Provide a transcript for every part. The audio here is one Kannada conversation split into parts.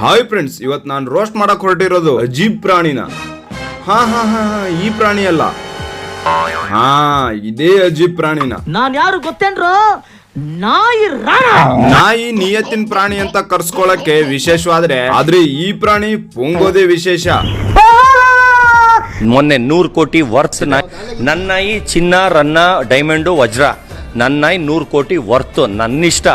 ಹಾಯ್ ಫ್ರೆಂಡ್ಸ್, ಇವತ್ತು ನಾನು ರೋಸ್ಟ್ ಮಾಡಕ್ ಹೊರಟಿರೋದು ಅಜೀಬ್ ಪ್ರಾಣಿನ. ಹಾ ಹಾ ಹಾ ಈ ಪ್ರಾಣಿ ಅಲ್ಲ, ಹಾ ಇದೇ ಅಜೀಬ್ ಪ್ರಾಣಿನ. ನಾನ್ ಯಾರು ಗೊತ್ತೇನ್ರೋ? ನಾಯಿ ರಾಣ. ನಾಯಿ ನಿಯತ್ತಿನ ಪ್ರಾಣಿ ಅಂತ ಕರ್ಸ್ಕೊಳಕ್ಕೆ ವಿಶೇಷವಾದ್ರೆ, ಆದ್ರೆ ಈ ಪ್ರಾಣಿ ಪೊಂಗೋದೇ ವಿಶೇಷ. ಮೊನ್ನೆ 100 ಕೋಟಿ ವರ್ತ್ ನನ್ನ ನಾಯಿ ಚಿನ್ನ ರನ್ನ ಡೈಮಂಡು ವಜ್ರ. ನನ್ನ ನಾಯಿ 100 ಕೋಟಿ ವರ್ತ್, ನನ್ನಿಷ್ಟ.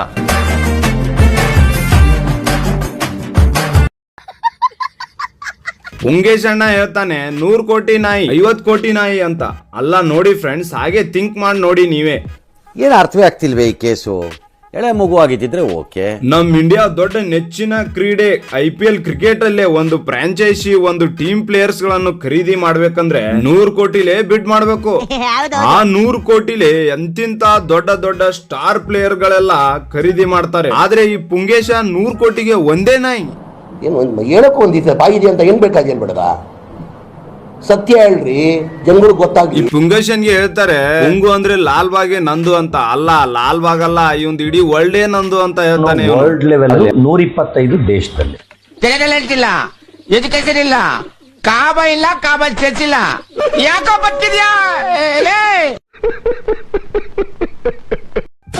ಪುಂಗೇಶ್ ಅಣ್ಣ ಹೇಳ್ತಾನೆ 100 ಕೋಟಿ ನಾಯಿ 50 ಕೋಟಿ ನಾಯಿ ಅಂತ. ಅಲ್ಲ ನೋಡಿ ಫ್ರೆಂಡ್ಸ್, ಹಾಗೆ ಥಿಂಕ್ ಮಾಡಿ ನೋಡಿ ನೀವೇ. ಏನು ಅರ್ಥವೇ ಆಗ್ತಿಲ್ವೇ ಈ ಕೇಸು? ಎಳೆ ಮಗು ಆಗಿದ್ದಿದ್ರೆ ಓಕೆ. ನಮ್ ಇಂಡಿಯಾ ದೊಡ್ಡ ನೆಚ್ಚಿನ ಕ್ರೀಡೆ IPL ಕ್ರಿಕೆಟ್ ಅಲ್ಲೇ ಒಂದು ಫ್ರಾಂಚೈಸಿ, ಒಂದು ಟೀಮ್ ಪ್ಲೇಯರ್ಸ್ ಗಳನ್ನು ಖರೀದಿ ಮಾಡ್ಬೇಕಂದ್ರೆ 100 ಕೋಟಿಲೇ ಬಿಡ್ ಮಾಡ್ಬೇಕು. ಆ 100 ಕೋಟಿಲೇ ಎಂತಿಂತ ದೊಡ್ಡ ದೊಡ್ಡ ಸ್ಟಾರ್ ಪ್ಲೇಯರ್ ಗಳೆಲ್ಲ ಖರೀದಿ ಮಾಡ್ತಾರೆ. ಆದ್ರೆ ಈ ಪುಂಗೇಶ 100 ಕೋಟಿಗೆ ಒಂದೇ ನಾಯಿ. ಏನು ಹೇಳಕ್ಕೂ ಒಂದಿದೆ ಬಾಯಿದೆ ಅಂತ ಏನ್ ಬೇಕಾಗಿ ಬೇಡದ? ಸತ್ಯ ಹೇಳ್ರಿ, ಜನಗಳು ಗೊತ್ತಾಗ್ಲಿ. ಈ ಪುಂಗೇಶನ್ಗೆ ಹೇಳ್ತಾರೆ ಪುಂಗು ಅಂದ್ರೆ ಲಾಲ್ ಬಾಗೆ ನಂದು ಅಂತ. ಅಲ್ಲ, ಲಾಲ್ ಬಾಗ್ ಅಲ್ಲ, ಇವಂದು ಇಡೀ ವರ್ಲ್ಡೇ ನಂದು ಅಂತ ಹೇಳ್ತಾನೆ. ವರ್ಲ್ಡ್ ಲೆವೆಲ್ 125 ದೇಶದಲ್ಲಿ ಹೇಳ್ತಿಲ್ಲ, ಎಜುಕೇಶನ್ ಇಲ್ಲ, ಕಾಬ ಇಲ್ಲ, ಕಾಬ ಚರ್ಚ್ ಇಲ್ಲ, ಯಾಕೋ ಬರ್ತಿದ್ಯಾ?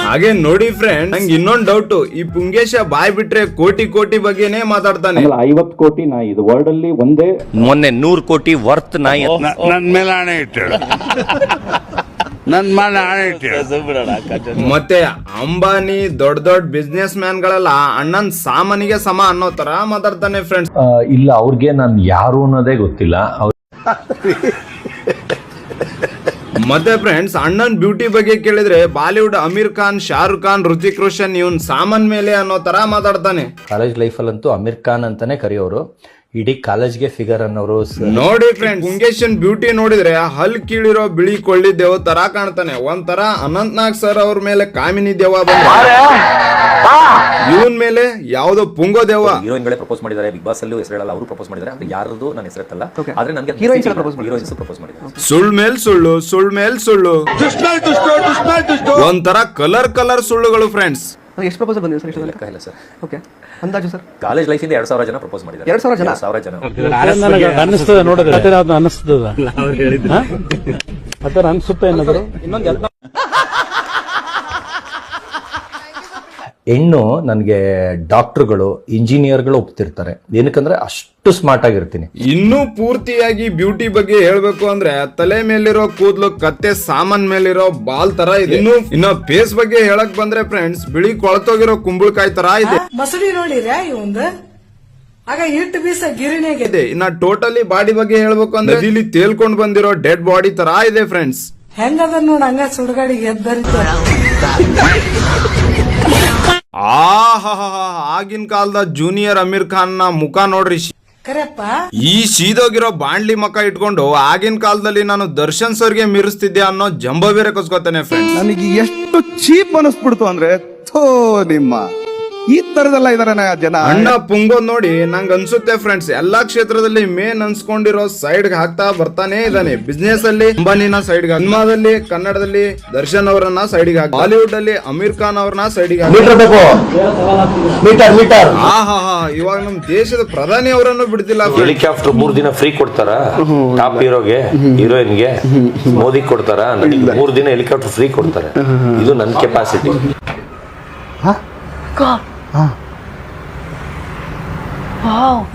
ಹಾಗೆ ನೋಡಿ ಫ್ರೆಂಡ್, ನಂಗೆ ಇನ್ನೊಂದು ಡೌಟ್. ಈ ಪುಂಗೇಶ ಬಾಯ್ ಬಿಟ್ರೆ ಕೋಟಿ ಕೋಟಿ ಬಗ್ಗೆನೇ ಮಾತಾಡ್ತಾನೆ. 50 ಕೋಟಿ ನಾಯಿ ಇದು ವರ್ಲ್ಡ್ ಅಲ್ಲಿ ಒಂದೇ. ಮೊನ್ನೆ 100 ಕೋಟಿ ವರ್ತ್ ನಾಯಿ. ನನ್ ಮೇಲೆ ಆಣೆ ಇಟ್ಟಳು, ನನ್ ಮೇಲೆ ಆಣೆ ಇಟ್ಟಳು. ಮತ್ತೆ ಅಂಬಾನಿ ದೊಡ್ಡ ದೊಡ್ಡ ಬಿಸ್ನೆಸ್ ಮ್ಯಾನ್ ಗಳೆಲ್ಲ ಅಣ್ಣನ್ ಸಾಮಾನಿಗೆ ಸಮ ಅನ್ನೋ ತರ ಮಾತಾಡ್ತಾನೆ ಫ್ರೆಂಡ್ಸ್. ಇಲ್ಲ, ಅವ್ರಿಗೆ ನಾನು ಯಾರು ಅನ್ನೋದೇ ಗೊತ್ತಿಲ್ಲ. ಮತ್ತೆ ಫ್ರೆಂಡ್ಸ್, ಅಣ್ಣನ್ ಬ್ಯೂಟಿ ಬಗ್ಗೆ ಕೇಳಿದ್ರೆ ಬಾಲಿವುಡ್ ಅಮೀರ್ ಖಾನ್, ಶಾರುಖ್ ಖಾನ್, ಋತಿಕ್ ರೋಷನ್ ಇವನ್ ಸಾಮಾನ್ ಮೇಲೆ ಅನ್ನೋ ತರ ಮಾತಾಡ್ತಾನೆ. ಕಾಲೇಜ್ ಲೈಫಲ್ಲಂತೂ ಅಮೀರ್ ಖಾನ್ ಅಂತಾನೆ ಕರೆಯೋರು, ಇಡೀ ಕಾಲೇಜ್ಗೆ ಫಿಗರ್ ಅನ್ನೋರು. ನೋಡಿ ಫ್ರೆಂಡ್ಸ್, ಪುಂಗೇಶನ್ ಬ್ಯೂಟಿ ನೋಡಿದ್ರೆ ಹಲ್ ಕೀಳಿರೋ ಬಿಳಿ ಕೊಳ್ಳಿ ದೇವ ತರ ಕಾಣ್ತಾನೆ. ಒಂಥರ ಅನಂತ್ ನಾಗ್ ಸರ್ ಅವ್ರ ಮೇಲೆ ಕಾಮಿನಿ ದೇವ ಬಂದ್ರೆ, ಇವನ್ ಮೇಲೆ ಯಾವ್ದೋ ಪುಂಗೋ ದೇವ. ಹೀರೋಯಿನ್ ಗಳೇ ಪ್ರಪೋಸ್ ಮಾಡಿದ್ದಾರೆ, ಬಿಗ್ ಬಾಸ್ ಅಲ್ಲೂ ಹೆಸರೇಳಲ್ಲ, ಅವರು ಪ್ರಪೋಸ್ ಮಾಡಿದ್ದಾರೆ. ಯಾರದು ನನ್ನ ಹೆಸರಲ್ಲ, ಆದ್ರೆ ನನಗೆ ಹೀರೋಯಿನ್ಸ್ ಪ್ರಪೋಸ್ ಮಾಡಿದ್ದಾರೆ. ಸುಳ್ಳು ಮೇಲ್ ಸುಳ್ಳು, ಸುಳ್ಳು ಮೇಲ್ ಸುಳ್ಳು, ಒಂಥರ ಕಲರ್ ಕಲರ್ ಸುಳ್ಳುಗಳು ಫ್ರೆಂಡ್ಸ್. ಎಷ್ಟು ಪ್ರಪೋಸಲ್ ಬಂದಿದೆ ಸರ್? ಲೆಕ್ಕ ಇಲ್ಲ ಸರ್. ಓಕೆ, ಅಂದಾಜು ಸರ್? ಕಾಲೇಜ್ ಲೈಫ್ ಇಂದ 2000 ಜನ ಪ್ರಪೋಸ್ ಮಾಡಿದ್ದಾರೆ. 2000 ಜನ ಅನಿಸ್ತದೆ ನೋಡಿದ್ರೆ, ಅನಿಸುತ್ತೆ ಏನಾದ್ರು. ಹೆಣ್ಣು ನನಗೆ ಡಾಕ್ಟರ್ಗಳು, ಇಂಜಿನಿಯರ್ಗಳು ಒಪ್ತಿರ್ತಾರೆ. ಏನಕ್ಕಂದ್ರೆ ಅಷ್ಟು ಸ್ಮಾರ್ಟ್ ಆಗಿರ್ತೀನಿ. ಇನ್ನೂ ಪೂರ್ತಿಯಾಗಿ ಬ್ಯೂಟಿ ಬಗ್ಗೆ ಹೇಳ್ಬೇಕು ಅಂದ್ರೆ, ತಲೆ ಮೇಲಿರೋ ಕೂದಲು ಕತ್ತೆ ಸಾಮಾನ್ ಮೇಲಿರೋ ಬಾಲ್ ತರ ಇದೆ. ಇನ್ನು ಫೇಸ್ ಬಗ್ಗೆ ಹೇಳಕ್ ಬಂದ್ರೆ ಫ್ರೆಂಡ್ಸ್, ಬಿಳಿ ಕೊಳತೋಗಿರೋ ಕುಂಬಳಕಾಯಿ ತರ ಇದೆ. ಮಸಡಿ ನೋಡಿರ ಇವಂದ ಆಗ ಇಟ್ಟು ಬೀಸ ಗಿರಿಣಿಗೆ ಇದೆ. ಇನ್ನ ಟೋಟಲಿ ಬಾಡಿ ಬಗ್ಗೆ ಹೇಳ್ಬೇಕು ಅಂದ್ರೆ, ಇಲ್ಲಿ ತೇಲ್ಕೊಂಡ್ ಬಂದಿರೋ ಡೆಡ್ ಬಾಡಿ ತರ ಇದೆ ಫ್ರೆಂಡ್ಸ್. ಹೆಂಗದ ನೋಡ, ಹಂಗ ಸುಡುಗಾಡಿಗೆ ಎದ್ದರಿತ. ಆಗಿನ ಕಾಲದ ಜೂನಿಯರ್ ಅಮೀರ್ ಖಾನ್ ನ ಮುಖ ನೋಡ್ರಿ. ಕರೆಪ್ಪ, ಈ ಸೀದೋಗಿರೋ ಬಾಂಡ್ಲಿ ಮಕ್ಕ ಇಟ್ಕೊಂಡು ಆಗಿನ ಕಾಲದಲ್ಲಿ ನಾನು ದರ್ಶನ್ ಸರ್ಗೆ ಮೀರಿಸ್ತಿದ್ದೆ ಅನ್ನೋ ಜಂಬ ಬೇರೆ ಕಸ್ಕೋತಾನೆ ಫ್ರೆಂಡ್ಸ್. ನನಗೆ ಎಷ್ಟು ಚೀಪ್ ಅನಿಸ್ಬಿಡ್ತು ಅಂದ್ರೆ, ಥೋ ನಿಮ್ಮ ಈ ತರದೆಲ್ಲ ಇದಾರೆ ಜನ. ಅಣ್ಣ ಪುಂಗೋದ್ ನೋಡಿ ನಂಗೆ ಅನ್ಸುತ್ತೆ ಫ್ರೆಂಡ್ಸ್, ಎಲ್ಲಾ ಕ್ಷೇತ್ರದಲ್ಲಿ ಮೇನ್ ಅನ್ಸ್ಕೊಂಡಿರೋ ಸೈಡ್ ಹಾಕ್ತಾ ಬರ್ತಾನೆ ಇದ್ದಾನೆ. ಬಿಸ್ನೆಸ್ ಅಲ್ಲಿ ಅಂಬಾನಿನ ಸೈಡ್, ಸಿನಿಮಾದಲ್ಲಿ ಕನ್ನಡದಲ್ಲಿ ದರ್ಶನ್ ಅವರನ್ನ ಸೈಡ್ ಹಾಕಿ, ಬಾಲಿವುಡ್ ಅಲ್ಲಿ ಅಮೀರ್ ಖಾನ್ ಅವ್ರನ್ನ ಸೈಡ್ ಹಾಕಿ. ಇವಾಗ ನಮ್ ದೇಶದ ಪ್ರಧಾನಿ ಅವರನ್ನು ಬಿಡ್ತಿಲ್ಲ. ಹೆಲಿಕಾಪ್ಟರ್ 3 ದಿನ ಫ್ರೀ ಕೊಡ್ತಾರ ಟಾಪ್ ಹೀರೋಗೆ, ಹೀರೋಯಿನ್ಗೆ. ಮೋದಿ ಕೊಡ್ತಾರ 3 ದಿನ ಹೆಲಿಕಾಪ್ಟರ್ ಫ್ರೀ ಕೊಡ್ತಾರೆ. ಇದು ನನ್ನ ಕೆಪಾಸಿಟಿ.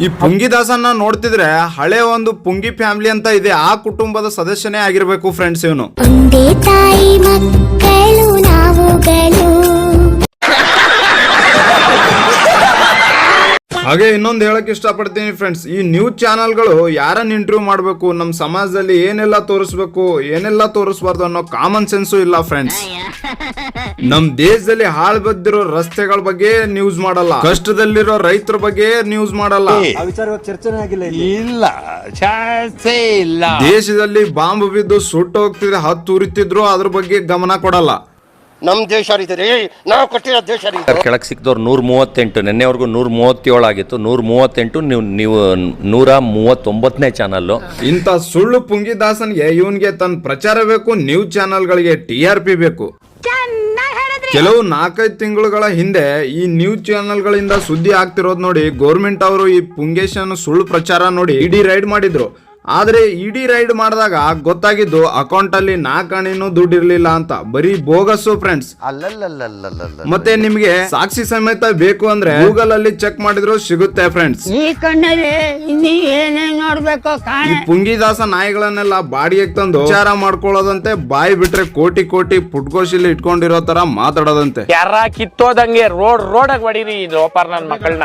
ಈ ಪುಂಗಿದಾಸನ್ನ ನೋಡ್ತಿದ್ರೆ ಹಳೆ ಒಂದು ಪುಂಗಿ ಫ್ಯಾಮಿಲಿ ಅಂತ ಇದೆ, ಆ ಕುಟುಂಬದ ಸದಸ್ಯನೇ ಆಗಿರ್ಬೇಕು ಫ್ರೆಂಡ್ಸ್ ಇವನು. ಹಾಗೆ ಇನ್ನೊಂದು ಹೇಳಕ್ ಇಷ್ಟಪಡ್ತೀನಿ ಫ್ರೆಂಡ್ಸ್, ಈ ನ್ಯೂಸ್ ಚಾನೆಲ್ಗಳು ಯಾರನ್ನ ಇಂಟರ್ವ್ಯೂ ಮಾಡ್ಬೇಕು, ನಮ್ ಸಮಾಜದಲ್ಲಿ ಏನೆಲ್ಲ ತೋರಿಸ್ಬೇಕು, ಏನೆಲ್ಲ ತೋರಿಸಬಾರ್ದು ಅನ್ನೋ ಕಾಮನ್ ಸೆನ್ಸು ಇಲ್ಲ ಫ್ರೆಂಡ್ಸ್. ನಮ್ ದೇಶದಲ್ಲಿ ಹಾಳು ಬದ್ದಿರೋ ರಸ್ತೆಗಳ ಬಗ್ಗೆ ನ್ಯೂಸ್ ಮಾಡಲ್ಲ, ಕಷ್ಟದಲ್ಲಿರೋ ರೈತರ ಬಗ್ಗೆ ನ್ಯೂಸ್ ಮಾಡಲ್ಲ, ಇಲ್ಲ ಚಾನ್ಸೇ ಇಲ್ಲ. ದೇಶದಲ್ಲಿ ಬಾಂಬ್ ಬಿದ್ದು ಸುಟ್ಟು ಹೋಗ್ತಿದ್ರೆ 10 ಉರಿತಿದ್ರು ಅದ್ರ ಬಗ್ಗೆ ಗಮನ ಕೊಡಲ್ಲ. ನಮ್ ದೇಶ ನಾವು ಕೊಟ್ಟಿರೋ ದೇಶ. ಕೆಳಗೆ ಸಿಕ್ದವ್ರು 138, ನಿನ್ನೆವರೆಗೂ 137 ಆಗಿತ್ತು. 138, ನೀವು 139ನೇ ಚಾನಲ್. ಇಂಥ ಸುಳ್ಳು ಪುಂಗಿದಾಸನ್ಗೆ ಇವನ್ಗೆ ತನ್ನ ಪ್ರಚಾರ ಬೇಕು, ನ್ಯೂಸ್ ಚಾನೆಲ್ಗಳಿಗೆ TRP ಬೇಕು. ಚೆನ್ನಾಗಿ ಹೇಳಿದ್ರಿ. ಕೆಲವು 4-5 ತಿಂಗಳುಗಳ ಹಿಂದೆ ಈ ನ್ಯೂಸ್ ಚಾನೆಲ್ಗಳಿಂದ ಸುದ್ದಿ ಆಗ್ತಿರೋದು ನೋಡಿ, ಗೌರ್ಮೆಂಟ್ ಅವರು ಈ ಪುಂಗೇಶನ್ ಸುಳ್ಳು ಪ್ರಚಾರ ನೋಡಿ ಇಡಿ ರೈಡ್ ಮಾಡಿದ್ರು. ಆದ್ರೆ ಇಡಿ ರೈಡ್ ಮಾಡಿದಾಗ ಗೊತ್ತಾಗಿದ್ದು ಅಕೌಂಟ್ ಅಲ್ಲಿ 4 ಅಣಿನೂ ದುಡ್ಡು ಇರ್ಲಿಲ್ಲ ಅಂತ, ಬರೀ ಬೋಗಸ್ಸು ಫ್ರೆಂಡ್ಸ್. ಮತ್ತೆ ನಿಮ್ಗೆ ಸಾಕ್ಷಿ ಸಮೇತ ಬೇಕು ಅಂದ್ರೆ ಗೂಗಲ್ ಅಲ್ಲಿ ಚೆಕ್ ಮಾಡಿದ್ರು ಸಿಗುತ್ತೆ ಫ್ರೆಂಡ್ಸ್. ಈ ಕಣ್ಣಲ್ಲಿ ಇನ್ನೀ ಏನೇನ್ ನೋಡ್ಬೇಕು ಈ ಪುಂಗಿದಾಸ ನಾಯಿಗಳನ್ನೆಲ್ಲ ಬಾಡಿಗೆ ತಂದು ವಿಚಾರ ಮಾಡ್ಕೊಳ್ಳೋದಂತೆ, ಬಾಯಿ ಬಿಟ್ರೆ ಕೋಟಿ ಕೋಟಿ ಪುಟ್ಕೋಶಿಲಿ ಇಟ್ಕೊಂಡಿರೋ ತರ ಮಾತಾಡೋದಂತೆ. ಯಾರ ಕಿತ್ತೋದಂಗೆ ರೋಡ್ ಹೊಡೀರಿ ಲೋಪರ್ ನನ್ ಮಕ್ಕಳನ್ನ.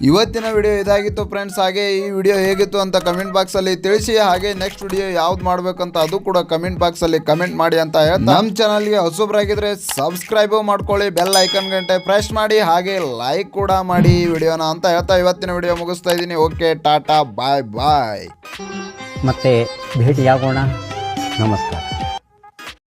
ಇವತ್ತಿನ ವಿಡಿಯೋ ಇದಾಗಿತ್ತು ಫ್ರೆಂಡ್ಸ್. ಹಾಗೆ ಈ ವಿಡಿಯೋ ಹೇಗಿತ್ತು ಅಂತ ಕಮೆಂಟ್ ಬಾಕ್ಸ್ ಅಲ್ಲಿ ತಿಳಿಸಿ. ಹಾಗೆ ನೆಕ್ಸ್ಟ್ ವಿಡಿಯೋ ಯಾವ್ದು ಮಾಡ್ಬೇಕಂತ ಅದು ಕೂಡ ಕಮೆಂಟ್ ಬಾಕ್ಸ್ ಅಲ್ಲಿ ಕಮೆಂಟ್ ಮಾಡಿ ಅಂತ ಹೇಳ್ತಾ, ನಮ್ಮ ಚಾನಲ್ಗೆ ಹೊಸಬ್ರಾಗಿದ್ರೆ ಸಬ್ಸ್ಕ್ರೈಬ್ ಮಾಡ್ಕೊಳ್ಳಿ, ಬೆಲ್ ಐಕನ್ ಗಂಟೆ ಪ್ರೆಸ್ ಮಾಡಿ, ಹಾಗೆ ಲೈಕ್ ಕೂಡ ಮಾಡಿ ಈ ವಿಡಿಯೋನ ಅಂತ ಹೇಳ್ತಾ ಇವತ್ತಿನ ವಿಡಿಯೋ ಮುಗಿಸ್ತಾ ಇದ್ದೀನಿ. ಓಕೆ, ಟಾಟಾ, ಬಾಯ್ ಬಾಯ್. ಮತ್ತೆ ಭೇಟಿಯಾಗೋಣ. ನಮಸ್ಕಾರ.